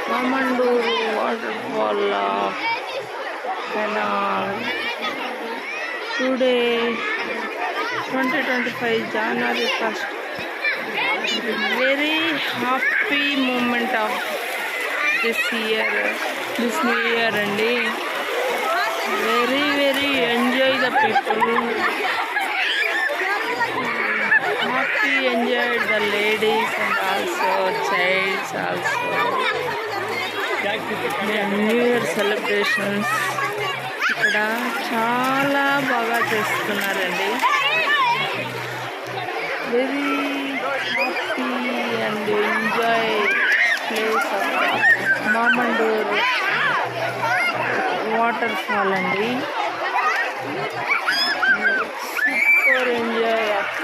Mamanduru waterfall canal. Today, 2025 January 1st. Very happy moment of this year, this new year, and very enjoy the people. Happy enjoyed the ladies and also childs also. The New Year celebrations ఇక్కడ చాలా బాగా చేస్తున్నారండి. Very happy and enjoy place of Mamandur waterfall అండి. Super enjoy of